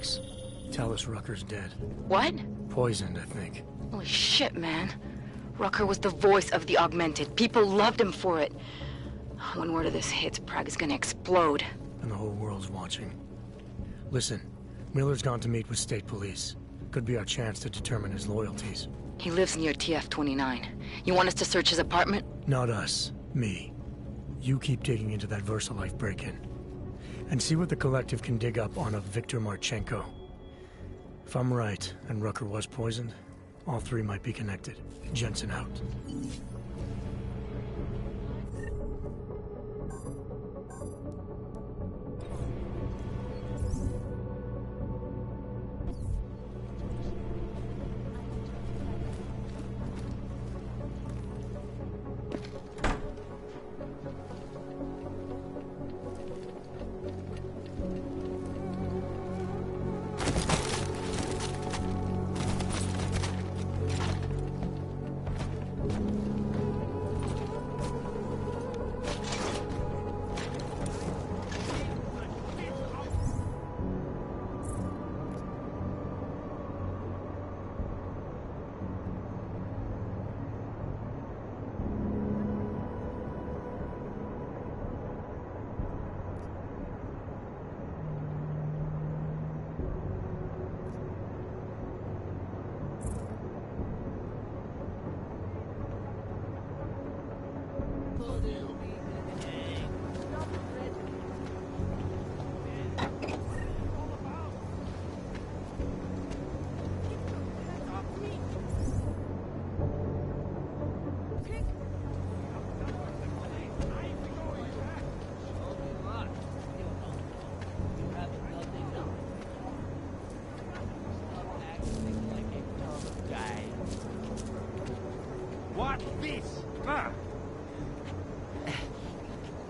Alex. Tell us Rucker's dead. What? Poisoned, I think. Holy shit, man. Rucker was the voice of the Augmented. People loved him for it. When word of this hits, Prague is gonna explode. And the whole world's watching. Listen, Miller's gone to meet with state police. Could be our chance to determine his loyalties. He lives near TF-29. You want us to search his apartment? Not us. Me. You keep digging into that VersaLife break-in. And see what the Collective can dig up on a Viktor Marchenko. If I'm right, and Rucker was poisoned, all three might be connected. Jensen out.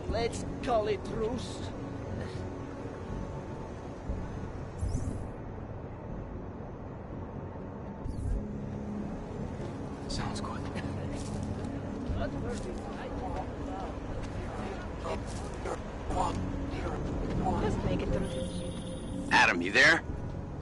Let's call it truce. Sounds good. Just make it through. Adam, you there?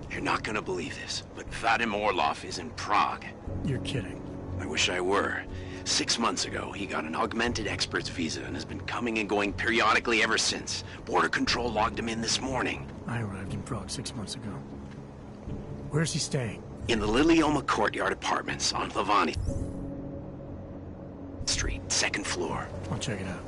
You're not gonna believe this, but Vadim Orlov is in Prague. You're kidding. I wish I were. 6 months ago, he got an augmented expert's visa and has been coming and going periodically ever since. Border Control logged him in this morning. I arrived in Prague 6 months ago. Where's he staying? In the Lilioma Courtyard Apartments on Lavani Street, 2nd floor. I'll check it out.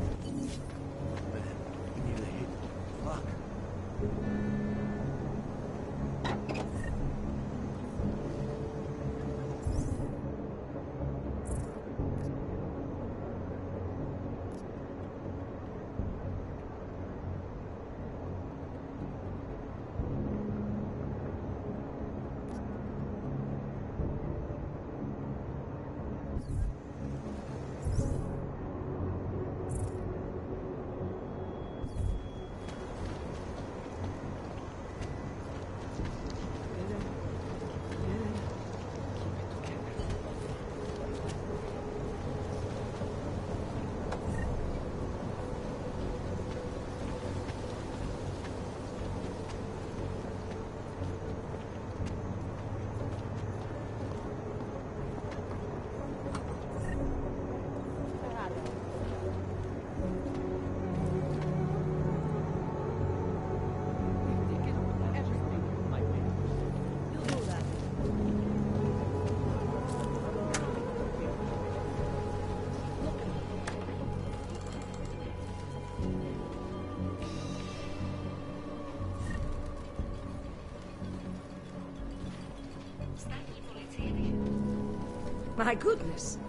My goodness.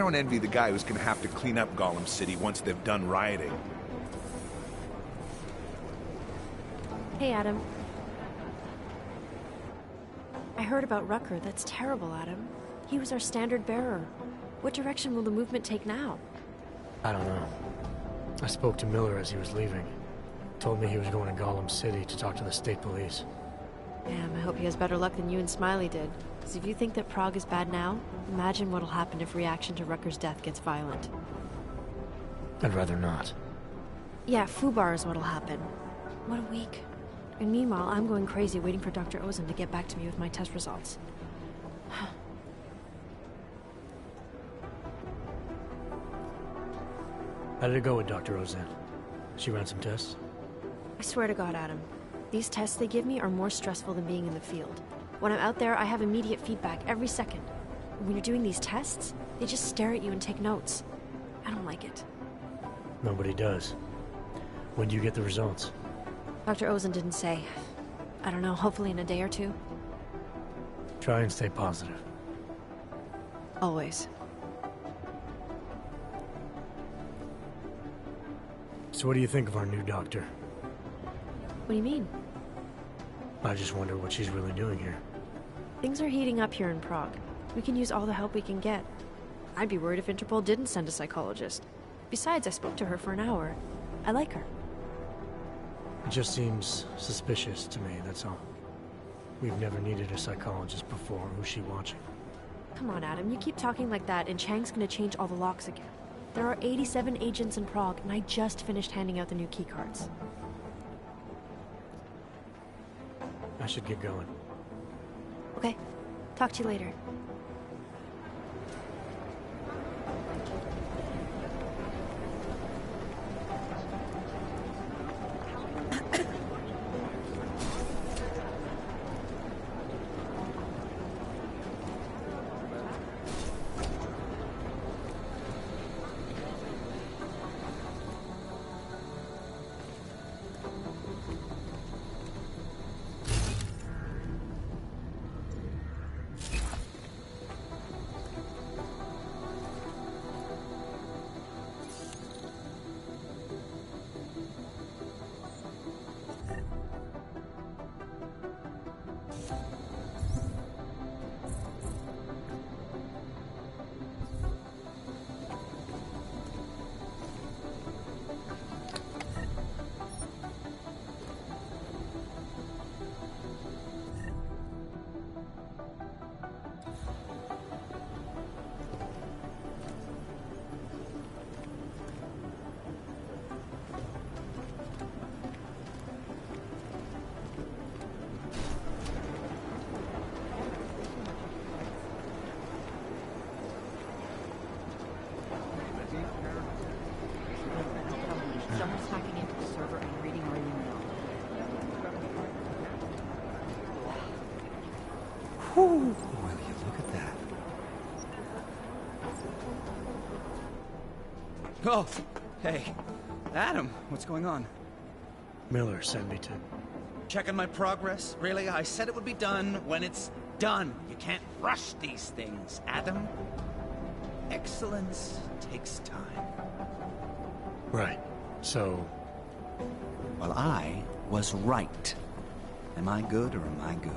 don't envy the guy who's gonna have to clean up Gollum City once they've done rioting. Hey, Adam. I heard about Rucker. That's terrible, Adam. He was our standard bearer. What direction will the movement take now? I don't know. I spoke to Miller as he was leaving. Told me he was going to Gollum City to talk to the state police. Damn, I hope he has better luck than you and Smiley did. Because if you think that Prague is bad now, imagine what'll happen if reaction to Rucker's death gets violent. I'd rather not. Yeah, Fubar is what'll happen. What a week. And meanwhile, I'm going crazy waiting for Dr. Ozan to get back to me with my test results. How did it go with Dr. Ozan? She ran some tests? I swear to God, Adam. These tests they give me are more stressful than being in the field. When I'm out there, I have immediate feedback every second. When you're doing these tests, they just stare at you and take notes. I don't like it. Nobody does. When do you get the results? Dr. Ozan didn't say. I don't know, hopefully in a day or two. Try and stay positive. Always. So what do you think of our new doctor? What do you mean? I just wonder what she's really doing here. Things are heating up here in Prague. We can use all the help we can get. I'd be worried if Interpol didn't send a psychologist. Besides, I spoke to her for an hour. I like her. It just seems suspicious to me, that's all. We've never needed a psychologist before. Who's she watching? Come on, Adam. You keep talking like that, and Chang's gonna change all the locks again. There are 87 agents in Prague, and I just finished handing out the new keycards. I should get going. Okay. Talk to you later. Someone's hacking into the server and reading our email. Whew. Will you look at that? Oh, hey. Adam, what's going on? Miller sent me to... Checking my progress? Really? I said it would be done when it's done. You can't rush these things, Adam. Excellence takes time. Right. So... Well, I was right. Am I good or am I good?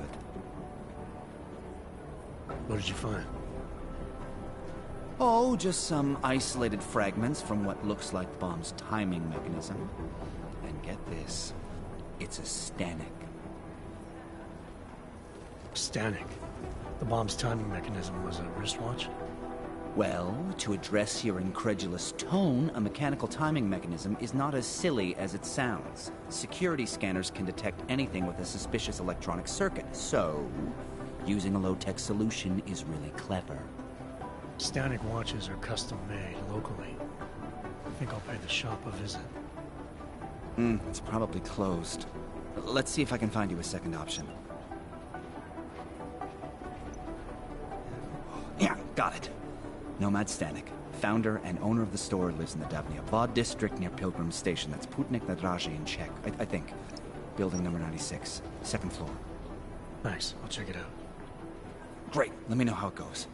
What did you find? Oh, just some isolated fragments from what looks like the bomb's timing mechanism. And get this, it's a Stanek. Stanek. The bomb's timing mechanism was a wristwatch? Well, to address your incredulous tone, a mechanical timing mechanism is not as silly as it sounds. Security scanners can detect anything with a suspicious electronic circuit, so using a low-tech solution is really clever. Stanek watches are custom made locally. I think I'll pay the shop a visit. It's probably closed. Let's see if I can find you a second option. Yeah, got it. Nomad Stanek, founder and owner of the store, lives in the Davnia Vod district near Pilgrim Station. That's Putnik Nadraji in Czech, I think. Building number 96, second floor. Nice, I'll check it out. Great, let me know how it goes.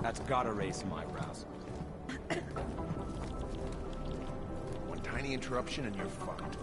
That's gotta raise some eyebrows. One tiny interruption and you're fucked.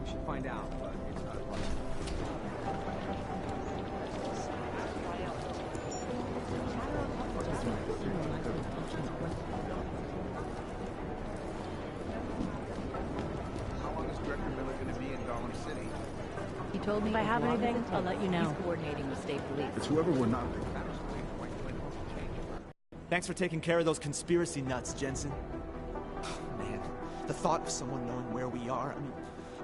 We should find out, but it's not a How long is Director Miller going to be in Gotham City? He told me If I have as long as anything, it I'll takes. let you know. He's coordinating with state police. It's whoever we're not. Thanks for taking care of those conspiracy nuts, Jensen. Man, the thought of someone knowing where we are, I mean,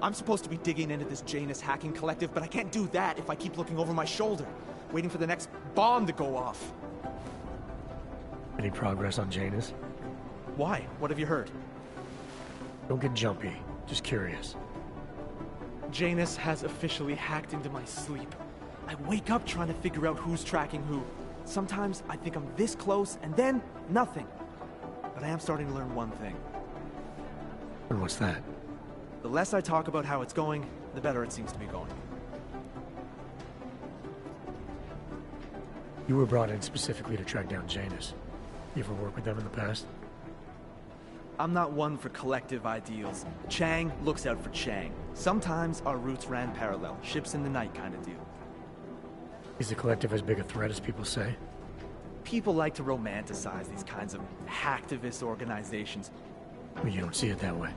I'm supposed to be digging into this Janus hacking collective, but I can't do that if I keep looking over my shoulder, waiting for the next bomb to go off. Any progress on Janus? Why? What have you heard? Don't get jumpy. Just curious. Janus has officially hacked into my sleep. I wake up trying to figure out who's tracking who. Sometimes I think I'm this close, and then nothing. But I am starting to learn one thing. And what's that? The less I talk about how it's going, the better it seems to be going. You were brought in specifically to track down Janus. You ever worked with them in the past? I'm not one for collective ideals. Chang looks out for Chang. Sometimes our routes ran parallel, ships in the night kind of deal. Is the collective as big a threat as people say? People like to romanticize these kinds of hacktivist organizations. Well, you don't see it that way.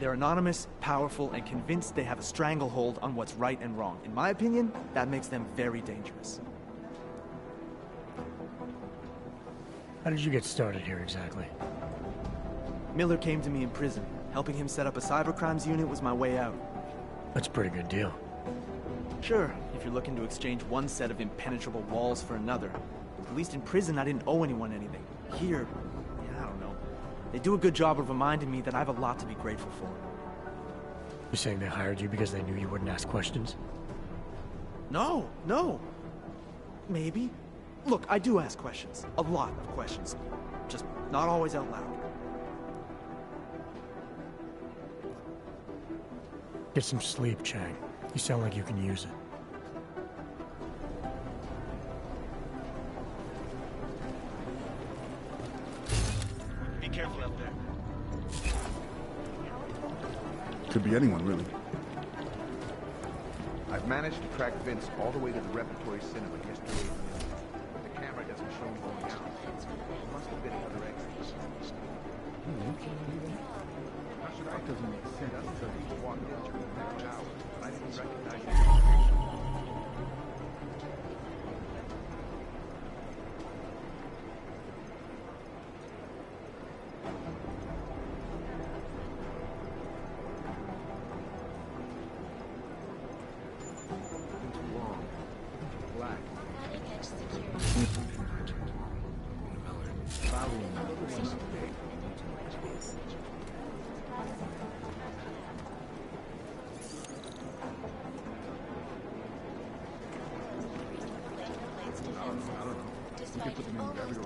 They're anonymous, powerful, and convinced they have a stranglehold on what's right and wrong. In my opinion, that makes them very dangerous. How did you get started here exactly? Miller came to me in prison. Helping him set up a cybercrimes unit was my way out. That's a pretty good deal. Sure, if you're looking to exchange one set of impenetrable walls for another. At least in prison, I didn't owe anyone anything. Here, yeah, I don't know. They do a good job of reminding me that I have a lot to be grateful for. You're saying they hired you because they knew you wouldn't ask questions? No. Maybe. Look, I do ask questions. A lot of questions. Just not always out loud. Get some sleep, Chang. You sound like you can use it. Be careful out there. Could be anyone, really. I've managed to track Vince all the way to the Repertory Cinema yesterday. The camera doesn't show him going out. There must have been another exit. That doesn't make sense. He walked in during the next hour. I didn't recognize him.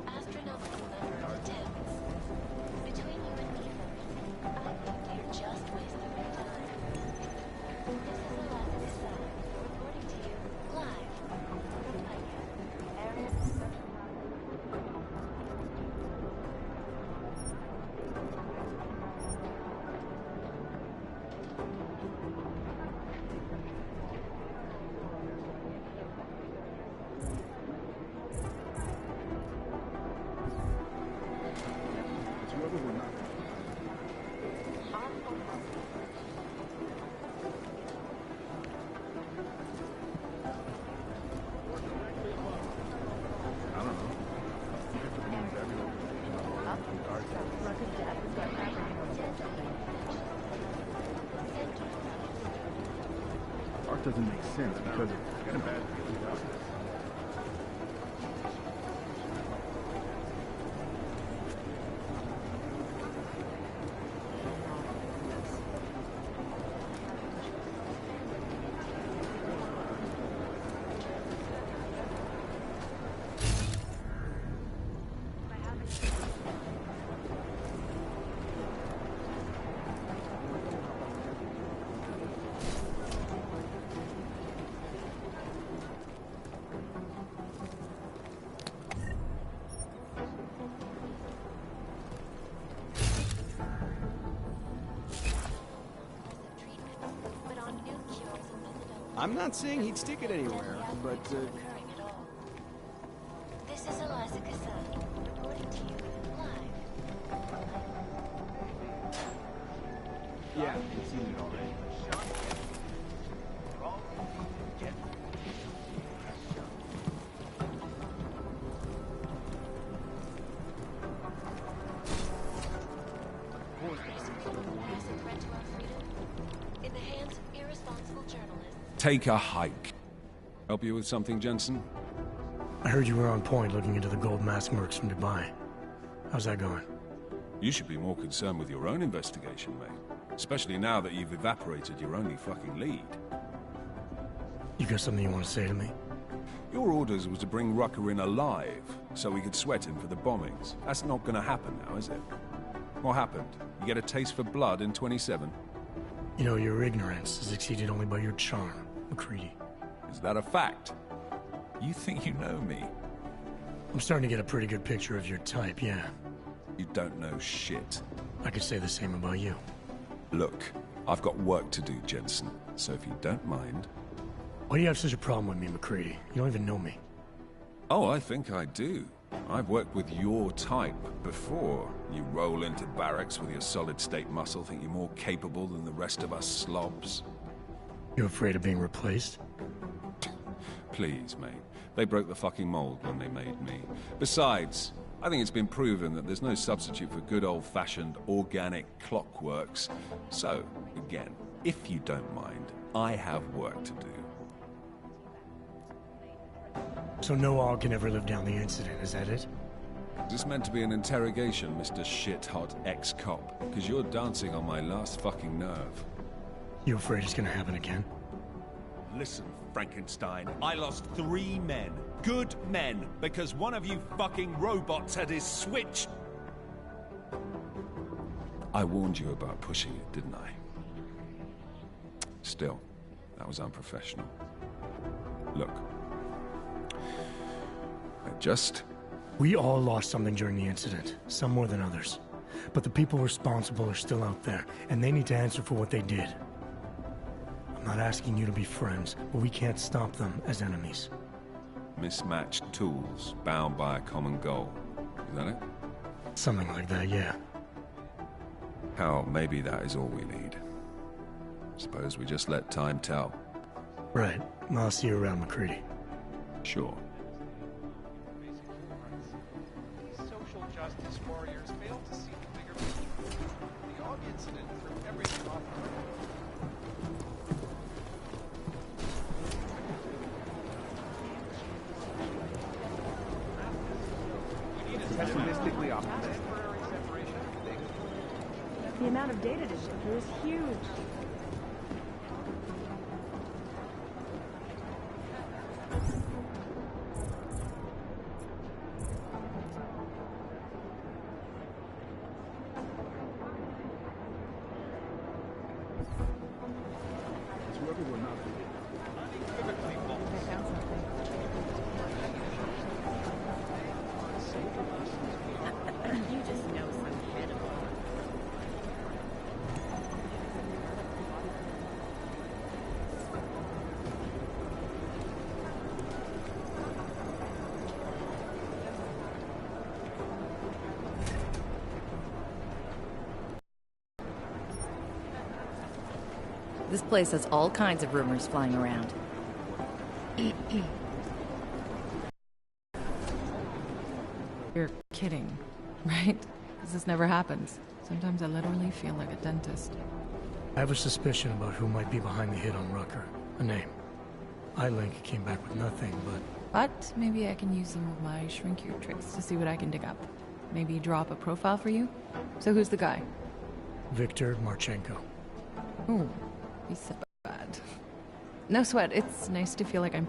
Astronomical number of attempts. Between you and me, I plot doesn't make sense because I got a bad feeling about this. I'm not saying he'd stick it anywhere, but, This is Eliza Cassell, reporting to you live. yeah, I've seen it already. Is a threat to our freedom? In the hands of irresponsible journalists. Take a hike. Help you with something, Jensen? I heard you were on point looking into the gold mask mercs from Dubai. How's that going? You should be more concerned with your own investigation, mate. Especially now that you've evaporated your only fucking lead. You got something you want to say to me? Your orders was to bring Rucker in alive, so we could sweat him for the bombings. That's not gonna happen now, is it? What happened? You get a taste for blood in 27? You know, your ignorance is exceeded only by your charm, McCready. Is that a fact? You think you know me? I'm starting to get a pretty good picture of your type, yeah. You don't know shit. I could say the same about you. Look, I've got work to do, Jensen, so if you don't mind... Why do you have such a problem with me, McCready? You don't even know me. Oh, I think I do. I've worked with your type before. You roll into barracks with your solid-state muscle, think you're more capable than the rest of us slobs. You afraid of being replaced? Please, mate. They broke the fucking mold when they made me. Besides, I think it's been proven that there's no substitute for good old-fashioned organic clockworks. So, again, if you don't mind, I have work to do. So no all can ever live down the incident, is that it? Is this meant to be an interrogation, Mr. Shit-hot ex-cop? Because you're dancing on my last fucking nerve. You afraid it's gonna happen again? Listen, Frankenstein, I lost 3 men. Good men. Because one of you fucking robots had his switch. I warned you about pushing it, didn't I? Still, that was unprofessional. Look. We all lost something during the incident, some more than others. But the people responsible are still out there, and they need to answer for what they did. I'm not asking you to be friends, but we can't stop them as enemies. Mismatched tools, bound by a common goal. Is that it? Something like that, yeah. Hell, maybe that is all we need. Suppose we just let time tell. Right. I'll see you around, McCready. Sure. Social justice warriors fail to see the bigger picture. The Og incident threw everything off the rails. Pessimistically optimistic. The amount of data to ship through is huge. This place has all kinds of rumors flying around. You're kidding, right? This never happens. Sometimes I literally feel like a dentist. I have a suspicion about who might be behind the hit on Rucker. A name. iLink came back with nothing, but... But maybe I can use some of my shrink you tricks to see what I can dig up. Maybe drop a profile for you? So who's the guy? Viktor Marchenko. Ooh, he's so bad. No sweat, it's nice to feel like I'm